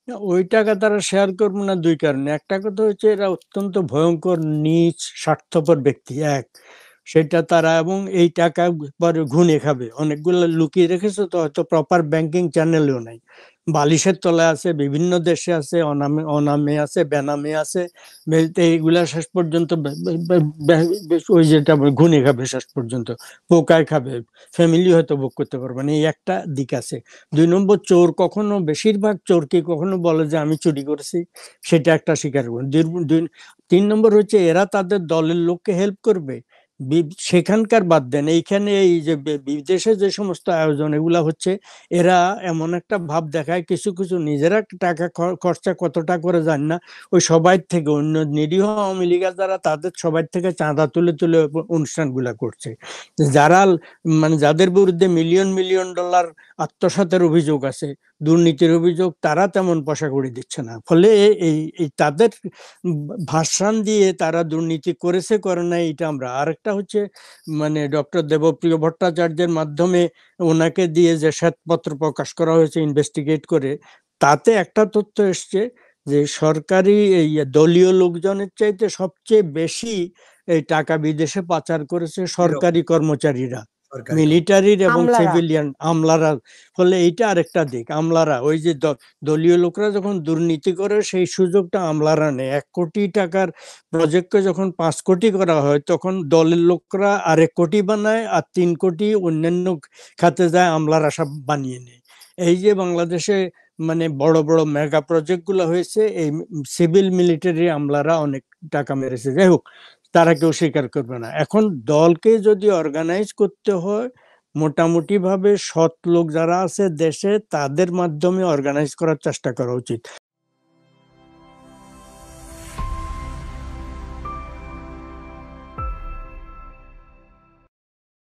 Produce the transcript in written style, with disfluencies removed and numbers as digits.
না, ওই টাকা তারা শেয়ার করবো না ২ কারণে। একটা কথা হচ্ছে এরা অত্যন্ত ভয়ংকর নীচ স্বার্থপর ব্যক্তি ১। সেটা তারা এবং এই টাকা পরে ঘুণে খাবে। অনেকগুলো লুকিয়ে রেখেছে তো হয়তো প্রপার ব্যাংকিং চ্যানেলেও নাই। বালিশের তলায় আছে, বিভিন্ন দেশে আছে, অনামে অনামে আছে, বেনামে আছে। এইগুলা শেষ পর্যন্ত ওই যেটা ঘুণে খাবে শেষ পর্যন্ত। পোকায় খাবে। ফ্যামিলি হয়তো ভোগ করতে পারবে না। এই একটা দিক আছে। ২ নম্বর চোর কখনো বেশিরভাগ চোরকে কখনো বলে যে আমি চুরি করেছি, সেটা একটা স্বীকার করে। ৩ নম্বর হচ্ছে এরা তাদের দলের লোককে হেল্প করবে। সেখানকার বাদ দেন, এইখানে এই যে বিদেশে যে সমস্ত আয়োজন এগুলা হচ্ছে, এরা এমন একটা ভাব দেখায় কিছু কিছু নিজেরা টাকা খরচা কতটা করে জান না, ওই সবাই থেকে অন্য নিরীহ আওয়ামী লীগের যারা তাদের সবাই থেকে চাঁদা তুলে তুলে অনুষ্ঠানগুলা করছে। যারা মানে যাদের বিরুদ্ধে মিলিয়ন মিলিয়ন ডলার আত্মসাতের অভিযোগ আছে, দুর্নীতির অভিযোগ, তারা তেমন পয়সা করে দিচ্ছে না। ফলে এই তাদের ভাসান দিয়ে তারা দুর্নীতি করেছে করে নাই এটা আমরা। আরেকটা হচ্ছে মানে ডক্টর দেবপ্রিয় ভট্টাচার্যের মাধ্যমে ওনাকে দিয়ে যে শ্বেতপত্র প্রকাশ করা হয়েছে ইনভেস্টিগেট করে, তাতে একটা তথ্য এসছে যে সরকারি এই দলীয় লোকজনের চাইতে সবচেয়ে বেশি এই টাকা বিদেশে পাচার করেছে এরকম সরকারি কর্মচারীরা, সরকারি মিলিটারির এবং আমলারা। সিভিলিয়ান আমলারা। ফলে এইটা আরেকটা দিক, আমলারা ওই যে দলীয় লোকরা যখন দুর্নীতি করে সেই সুযোগটা আমলারা নেয়। ১ কোটি টাকার প্রজেক্টকে যখন ৫ কোটি করা হয় তখন দলের লোকরা আরেক কোটি বানায়, আর ৩ কোটি অন্যান্য খাতে যায়, আমলারা সব বানিয়ে নেয়। এই যে বাংলাদেশে মানে বড় বড় মেগা প্রজেক্ট গুলো হয়েছে, এই সিভিল মিলিটারি আমলারা অনেক টাকা মেরেছে। যাই হোক, তারা কেউ স্বীকার করবে না। এখন দলকে যদি অর্গানাইজ করতে হয়, মোটামুটি ভাবে সৎ লোক যারা আছে দেশে তাদের মাধ্যমে অর্গানাইজ করার চেষ্টা করা উচিত।